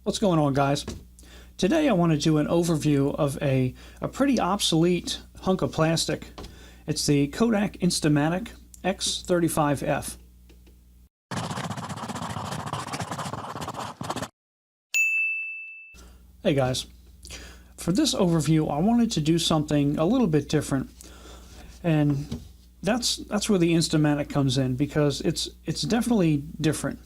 What's going on, guys? Today I want to do an overview of a pretty obsolete hunk of plastic. It's the Kodak Instamatic X35f. Hey guys, for this overview I wanted to do something a little bit different, and that's where the Instamatic comes in, because it's definitely different.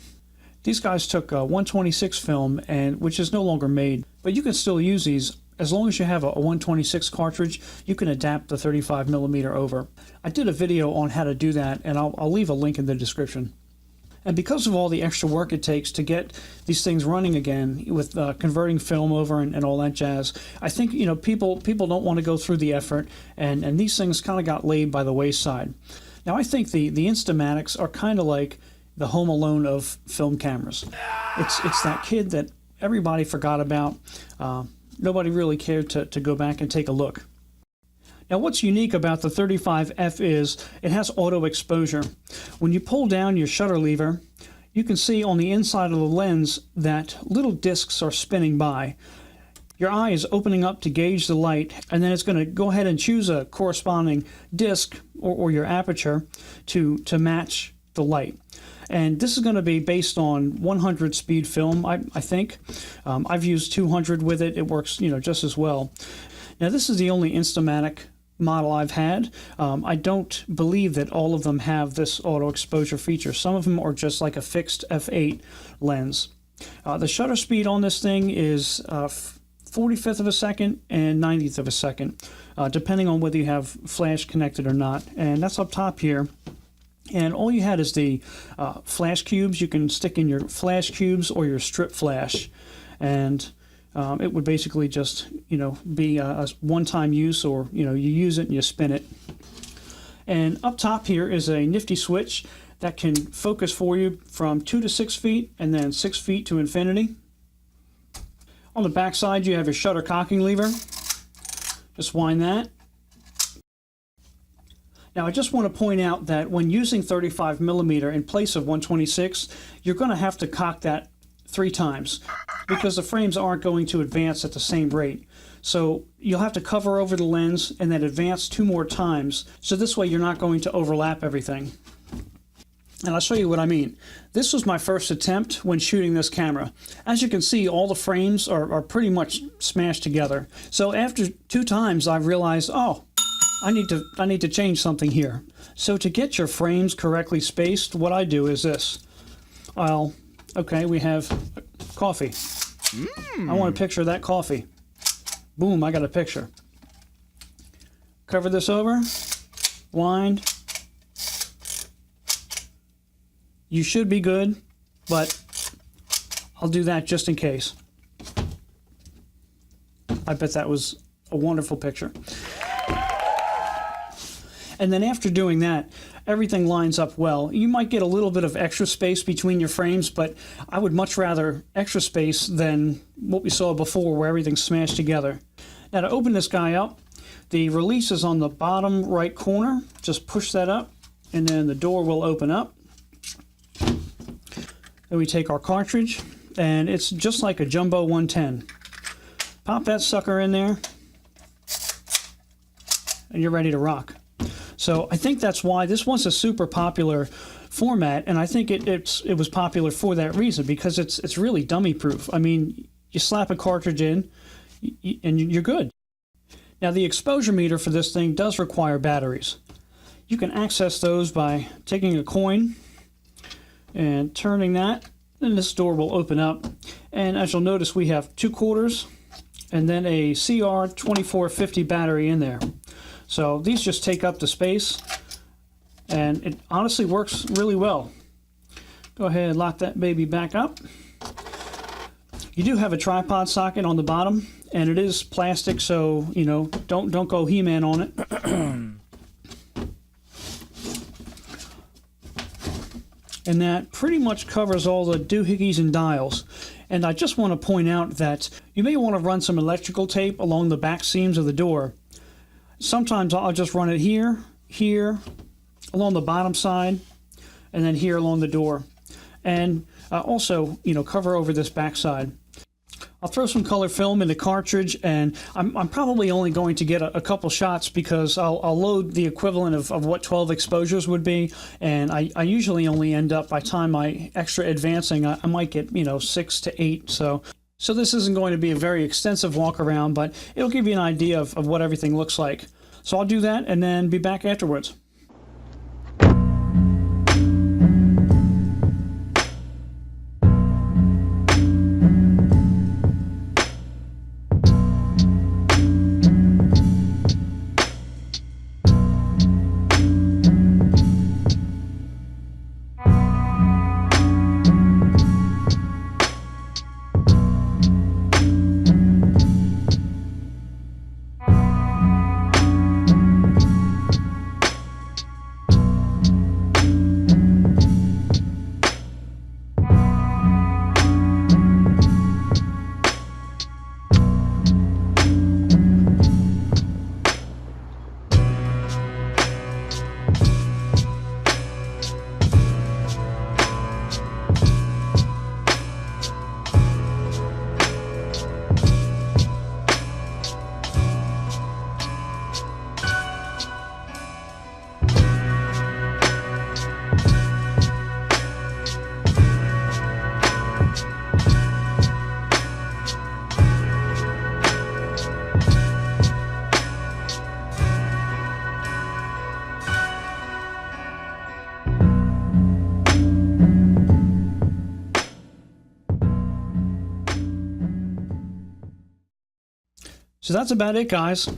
These guys took a 126 film, which is no longer made, but you can still use these. As long as you have a 126 cartridge, you can adapt the 35mm over. I did a video on how to do that, and I'll leave a link in the description. And because of all the extra work it takes to get these things running again with converting film over and all that jazz, I think people don't want to go through the effort, and these things kind of got laid by the wayside. Now I think the Instamatics are kind of like the Home Alone of film cameras. It's that kid that everybody forgot about. Nobody really cared to go back and take a look. Now what's unique about the 35F is it has auto exposure. When you pull down your shutter lever, you can see on the inside of the lens that little discs are spinning by. Your eye is opening up to gauge the light, and then it's going to go ahead and choose a corresponding disc or your aperture to match the light. And this is going to be based on 100 speed film, I think. I've used 200 with it. It works, just as well. Now this is the only Instamatic model I've had. I don't believe that all of them have this auto exposure feature. Some of them are just like a fixed f8 lens. The shutter speed on this thing is 45th of a second and 90th of a second, depending on whether you have flash connected or not. And that's up top here. And all you had is the flash cubes. You can stick in your flash cubes or your strip flash, and it would basically just be a one-time use, or you use it and you spin it. And up top here is a nifty switch that can focus for you from 2 to 6 feet, and then 6 feet to infinity. On the back side you have your shutter cocking lever. Just wind that. Now I just want to point out that when using 35mm in place of 126, you're going to have to cock that 3 times, because the frames aren't going to advance at the same rate. So you'll have to cover over the lens and then advance 2 more times, so this way you're not going to overlap everything. And I'll show you what I mean. This was my first attempt when shooting this camera. As you can see, all the frames are pretty much smashed together. So after 2 times I realized, oh, I need to change something here. So to get your frames correctly spaced, what I do is this. Okay, we have coffee. I want a picture of that coffee. Boom, I got a picture. Cover this over, wind. You should be good, but I'll do that just in case. I bet that was a wonderful picture. And then after doing that, everything lines up well. You might get a little bit of extra space between your frames, but I would much rather extra space than what we saw before, where everything's smashed together. Now to open this guy up, the release is on the bottom right corner. Just push that up, and then the door will open up. Then we take our cartridge, and it's just like a jumbo 110. Pop that sucker in there, and you're ready to rock. So I think that's why this was a super popular format, and I think it was popular for that reason, because it's really dummy proof. I mean, you slap a cartridge in and you're good. Now the exposure meter for this thing does require batteries. You can access those by taking a coin and turning that, and this door will open up. And as you'll notice, we have 2 quarters and then a CR2450 battery in there. So these just take up the space, and it honestly works really well. Go ahead and lock that baby back up. You do have a tripod socket on the bottom, and it is plastic, so don't go He-Man on it. And that pretty much covers all the doohickeys and dials. And I just want to point out that you may want to run some electrical tape along the back seams of the door. Sometimes I'll just run it here, along the bottom side, and then here along the door. And also, cover over this back side. I'll throw some color film in the cartridge, and I'm probably only going to get a couple shots because I'll load the equivalent of what 12 exposures would be, and I usually only end up, by the time I extra advancing, I might get, you know, 6 to 8. So this isn't going to be a very extensive walk around, but it'll give you an idea of what everything looks like. So I'll do that and then be back afterwards. So that's about it, guys.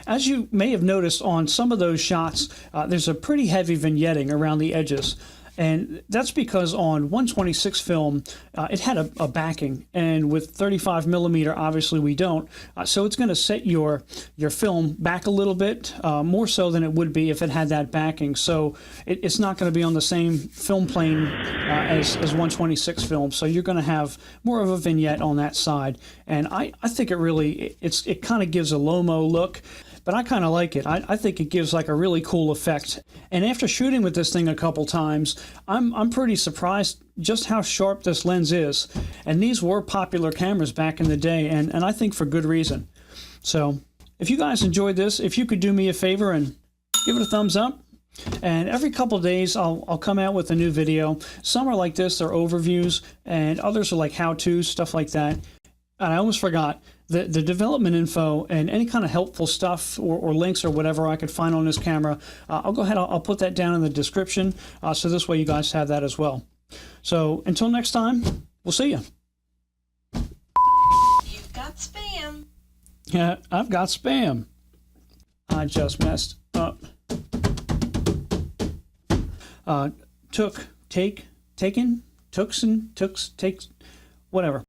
As you may have noticed on some of those shots, there's a pretty heavy vignetting around the edges. And that's because on 126 film, it had a backing, and with 35 millimeter, obviously we don't. So it's going to set your film back a little bit, more so than it would be if it had that backing. So it's not going to be on the same film plane as 126 film. So you're going to have more of a vignette on that side. And I think it kind of gives a Lomo look. But I kind of like it. I think it gives like a really cool effect. And after shooting with this thing a couple times, I'm pretty surprised just how sharp this lens is. And these were popular cameras back in the day, and I think for good reason. So if you guys enjoyed this, if you could do me a favor and give it a thumbs up. And every couple days I'll come out with a new video. Some are like this, they're overviews, and others are like how-tos, stuff like that. And I almost forgot. The development info and any kind of helpful stuff or links or whatever I could find on this camera, I'll go ahead, I'll put that down in the description, so this way you guys have that as well. So until next time, we'll see you. You've got spam. Yeah, I've got spam. I just messed up. Taken, tooks, takes, whatever.